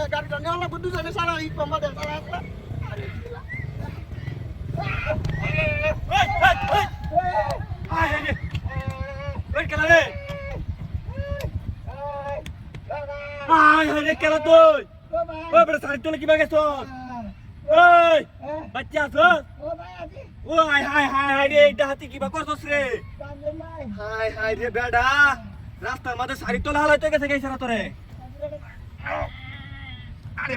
গাড়িটা নেওয়া লাগবে দুজনে সারা ঈদ পাম্বা দেয় সারা আসলে কেন তুই সাড়ে কি বাগেছ ওই বাচ্চা আছো ও হাই হাই হাই হাই রে এটা হাতি কিবা করছস রে হাই হাই রে বেডা রাস্তার মধ্যে শাড়ি তোলা হালাইতে গেছে গেছে না তোরে আরে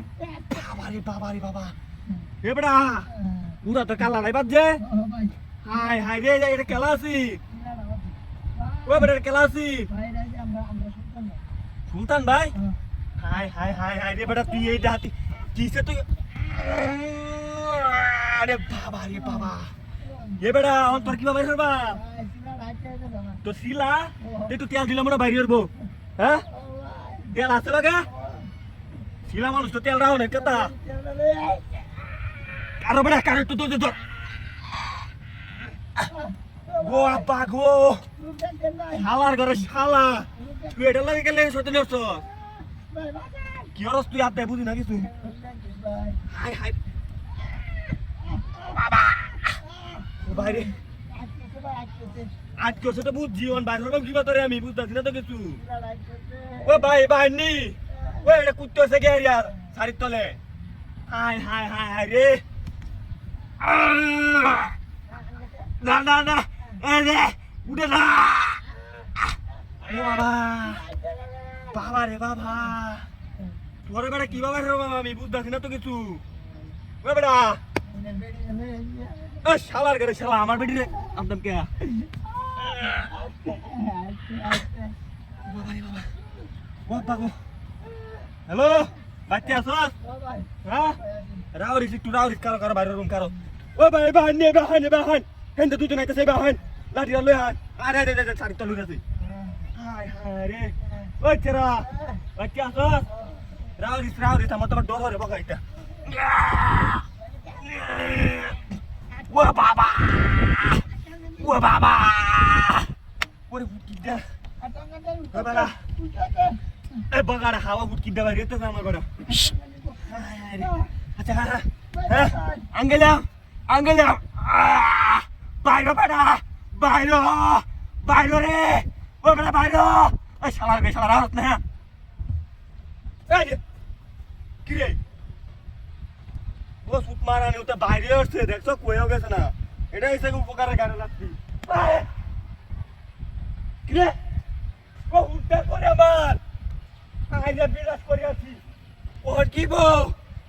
বাবা রে বাবা রে বাবা এ বেডা পুরা তো কালা নাই বাজে হাই হাই রে এটা কেলা আছি ও বেডা কেলা আছি সুলতান ভাই হাই হাই হাই হাই রে বেডা তুই এইটা হাতি কিসে তুই আরে বাবা রে বাবা এ বেড়া অন তোর কি বাবা করবা তো শিলা তুই তো তেল দিলাম না বাইরে করবো হ্যাঁ তেল আছে লাগা শিলা মানুষ তো তেল রাও না কথা কারো বেড়া কারো তো তোর গো আব্বা গো শালার ঘরে শালা তুই এটা লাগে গেলে সত্যি নেছ কি হরস তুই আত্মায় বুঝি না কিছু হাই হাই বাবা বাইরে আজ করছে তো বুঝছি অন বাইরে হলাম কিবা তোরে আমি বুঝতেছি না তো কিছু ও ভাই ভাই নি ও এটা কুত্তে হচ্ছে গে ইয়ার শাড়ির তলে হাই হাই হাই হাই রে না না না এ রে উঠে না ও বাবা বাবা রে বাবা তোর বেটা কি বাবা রে বাবা আমি বুঝতেছি না তো কিছু ও বেটা শালার ঘরে শালা আমার বেটি রে আমদাম কে হ্যালো বাচ্চা আছো হ্যাঁ রাউরিস একটু রাউরিস কারো কারো বাইরের রুম কারো ও ভাই বাহান নে বাহান নে বাহান হেন্দে দুজন আইতেছে বাহান লাঠি লই হাত আরে আরে আরে শাড়ি তলু গেছে হাই হাই রে ও চেরা বাচ্চা আছো রাউরিস রাউরিস আমার তোমার ডর হরে বগাইতা ও বাবা ও বাবা ওরে ফুটকিটা ও বাবা এ বাগাড়া হাওয়া ফুটকিটা বাইরে তো আমার গড়া আচ্ছা হ্যাঁ আঙ্গেলা আঙ্গেলা বাইরে বাড়া বাইরে বাইরে রে ও বাবা বাইরে এ শালার বে শালা রাত না এই কি রে ও সুত মারা নি ওটা বাইরে আসছে দেখছো কইও গেছে না এটা এসে উপকারের গাড়ি লাগছে কি রে ও উঠতে করে আমার আইলে বিরাজ করে আছি ওর কি বউ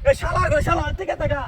এ শালা গো শালা থেকে থাকা